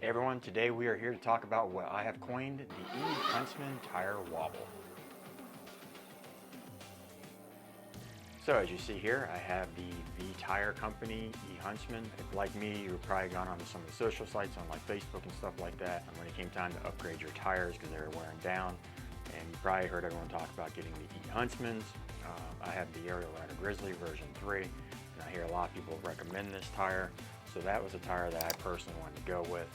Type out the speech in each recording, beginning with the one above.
Hey everyone, today we are here to talk about what I have coined the E-Huntsman tire wobble. So as you see here, I have the tire company E-Huntsman. If like me, you've probably gone onto some of the social sites on like Facebook and stuff like that, and when it came time to upgrade your tires because they were wearing down, and you probably heard everyone talk about getting the E-Huntsmans. I have the Aerial Rider Grizzly version 3, and I hear a lot of people recommend this tire. So that was a tire that I personally wanted to go with.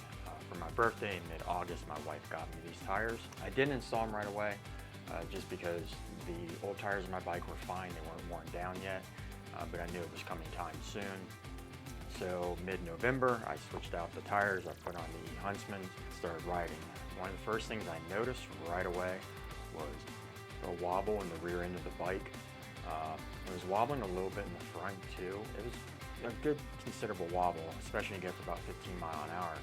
For my birthday in mid-August, my wife got me these tires. I didn't install them right away just because the old tires on my bike were fine. They weren't worn down yet, but I knew it was coming time soon. So mid-November, I switched out the tires. I put on the E-Huntsman, started riding. One of the first things I noticed right away was a wobble in the rear end of the bike. It was wobbling a little bit in the front too. It was a good considerable wobble, especially when you get to about 15 miles an hour.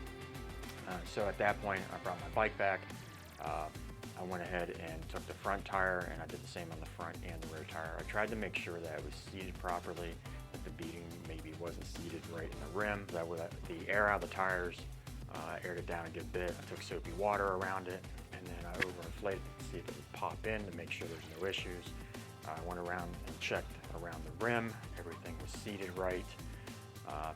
So at that point, I brought my bike back. I went ahead and took the front tire, and I did the same on the front and the rear tire. I tried to make sure that it was seated properly, that the beading maybe wasn't seated right in the rim. That way the air out of the tires aired it down a good bit. I took soapy water around it, and then I overinflated it to see if it would pop in to make sure there's no issues. I went around and checked around the rim. Everything was seated right.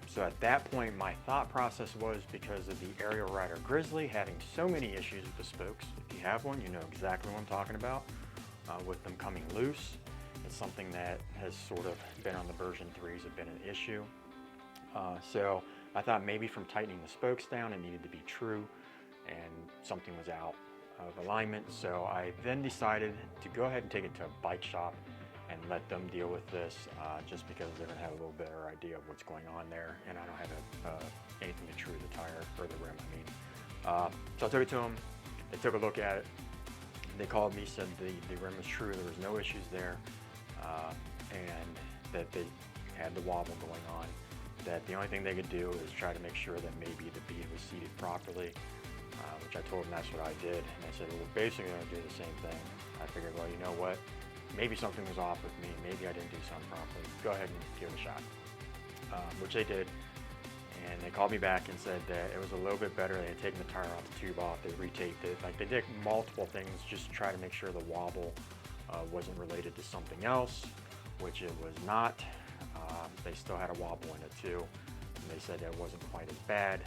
So at that point, my thought process was, because of the Aerial Rider Grizzly having so many issues with the spokes, if you have one, you know exactly what I'm talking about, with them coming loose. It's something that has sort of been on the version 3s have been an issue. So I thought maybe from tightening the spokes down, it needed to be true, and something was out of alignment. So I then decided to go ahead and take it to a bike shop and let them deal with this, just because they're going to have a little better idea of what's going on there, and I don't have anything to true the tire or the rim, I mean. So I took it to them. They took a look at it. They called me, said the rim was true, there was no issues there, and that they had the wobble going on, that the only thing they could do is try to make sure that maybe the bead was seated properly, which I told them that's what I did. And they said, well, we're basically going to do the same thing. I figured, well, you know what? Maybe something was off with me. Maybe I didn't do something properly. Go ahead and give it a shot, which they did. And they called me back and said that it was a little bit better. They had taken the tire off, the tube off, they retaped it. Like, they did multiple things just to try to make sure the wobble wasn't related to something else, which it was not. They still had a wobble in it too. And they said that it wasn't quite as bad.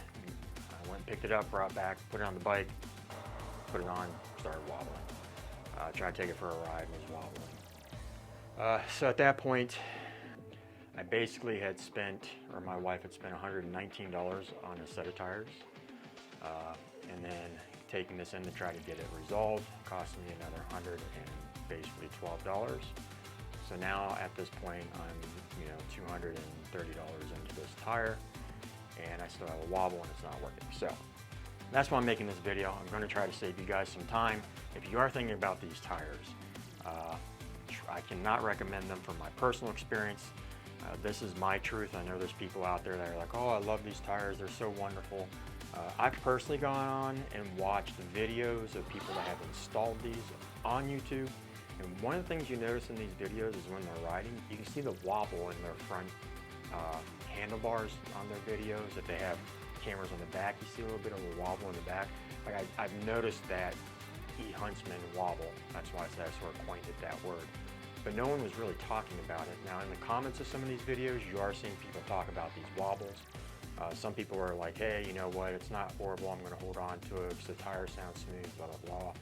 I went and picked it up, brought it back, put it on the bike, put it on, started wobbling. Tried to take it for a ride, was wobbling. So at that point, I basically had spent, or my wife had spent $119 on a set of tires. And then taking this in to try to get it resolved cost me another $100 and basically $12. So now at this point, I'm $230 into this tire, and I still have a wobble and it's not working. So that's why I'm making this video. I'm going to try to save you guys some time. If you are thinking about these tires, I cannot recommend them from my personal experience. This is my truth. I know there's people out there that are like, oh, I love these tires, they're so wonderful. I've personally gone on and watched videos of people that have installed these on YouTube. And one of the things you notice in these videos is when they're riding, you can see the wobble in their front handlebars on their videos. If they have cameras on the back, you see a little bit of a wobble in the back. Like I've noticed that E-Huntsman wobble. That's why I sort of coined it that word. But no one was really talking about it. Now in the comments of some of these videos, you are seeing people talk about these wobbles. Some people are like, hey, you know what, it's not horrible, I'm going to hold on to it because the tire sounds smooth, blah, blah,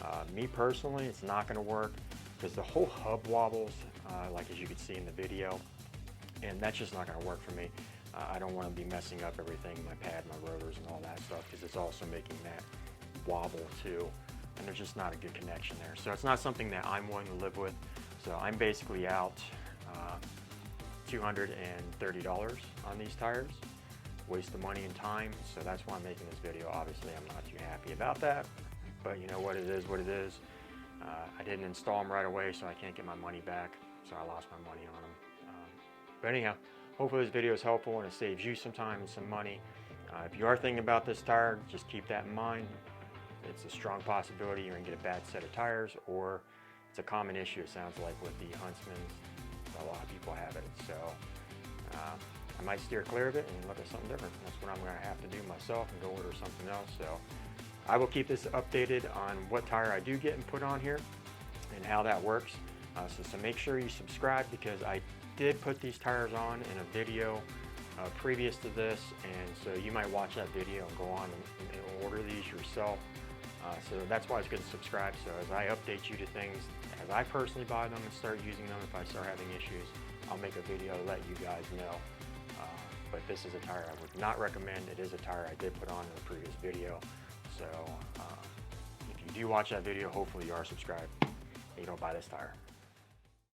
blah. Me personally, it's not going to work because the whole hub wobbles, like as you can see in the video, and that's just not going to work for me. I don't want to be messing up everything, my pad, my rotors, and all that stuff, because it's also making that wobble too, and there's just not a good connection there. So it's not something that I'm willing to live with. So I'm basically out $230 on these tires. Waste of money and time, so that's why I'm making this video. Obviously, I'm not too happy about that, but you know what, it is what it is. I didn't install them right away, so I can't get my money back, so I lost my money on them. But anyhow, hopefully this video is helpful and it saves you some time and some money. If you are thinking about this tire, just keep that in mind. It's a strong possibility you're going to get a bad set of tires, or it's a common issue, it sounds like, with the Huntsmans. A lot of people have it. So I might steer clear of it and look at something different. That's what I'm going to have to do myself and go order something else. So I will keep this updated on what tire I do get and put on here and how that works. So make sure you subscribe, because I did put these tires on in a video previous to this, and so you might watch that video and go on and order these yourself. So that's why it's good to subscribe. So as I update you to things, as I personally buy them and start using them, if I start having issues, I'll make a video to let you guys know. But this is a tire I would not recommend. It is a tire I did put on in the previous video. So if you do watch that video, hopefully you are subscribed and you don't buy this tire.